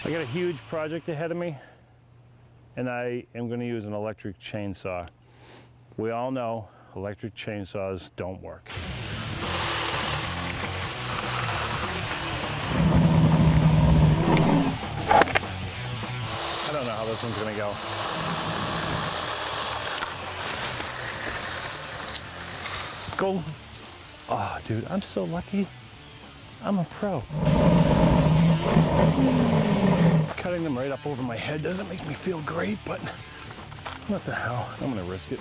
I got a huge project ahead of me, and I am going to use an electric chainsaw. We all know electric chainsaws don't work. I don't know how this one's going to go. Go. Oh, dude, I'm so lucky. I'm a pro. Cutting them right up over my head doesn't make me feel great, but what the hell? I'm gonna risk it.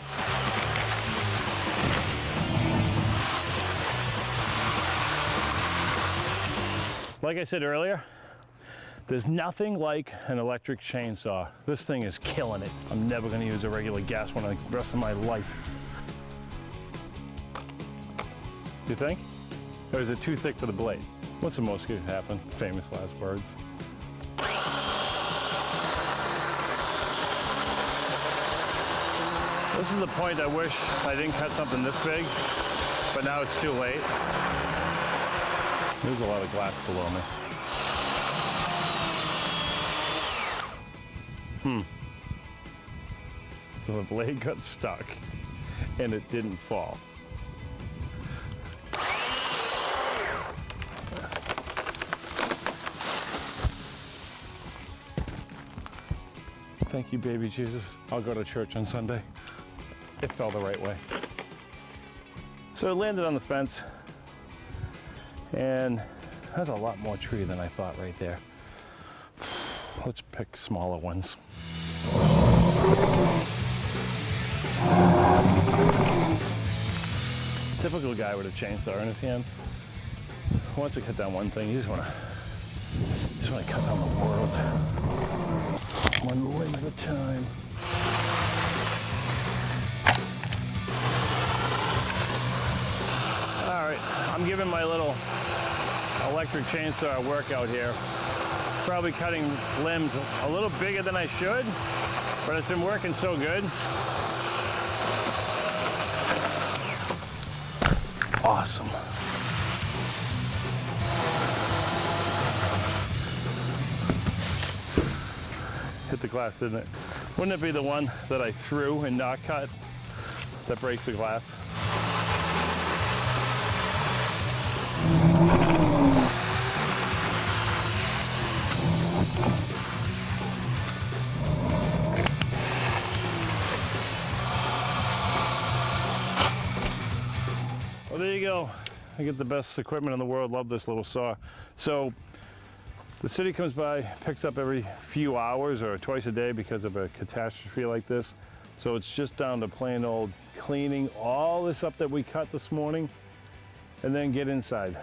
Like I said earlier, there's nothing like an electric chainsaw. This thing is killing it. I'm never gonna use a regular gas one like the rest of my life. You think? Or is it too thick for the blade? What's the most could happen? Famous last words. This is the point I wish I didn't cut something this big, but now it's too late. There's a lot of glass below me. So the blade got stuck and it didn't fall. Thank you, baby Jesus. I'll go to church on Sunday. It fell the right way. So it landed on the fence, and that's a lot more tree than I thought right there. Let's pick smaller ones. Typical guy with a chainsaw in his hand. Once you cut down one thing, you just want to cut down the world. One limb at a time. All right, I'm giving my little electric chainsaw a workout here. Probably cutting limbs a little bigger than I should, but it's been working so good. Awesome. Hit the glass, didn't it? Wouldn't it be the one that I threw and not cut that breaks the glass? Well, there you go. I get the best equipment in the world. Love this little saw. So the city comes by, picks up every few hours or twice a day because of a catastrophe like this. So it's just down to plain old cleaning all this up that we cut this morning and then get inside.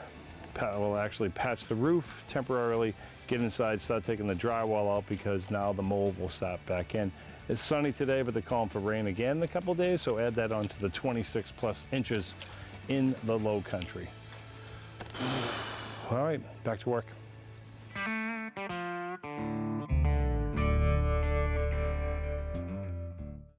We'll actually patch the roof temporarily, get inside, start taking the drywall out because now the mold will start back in. It's sunny today, but they're calling for rain again in a couple days, so add that on to the 26 plus inches in the low country. All right, back to work.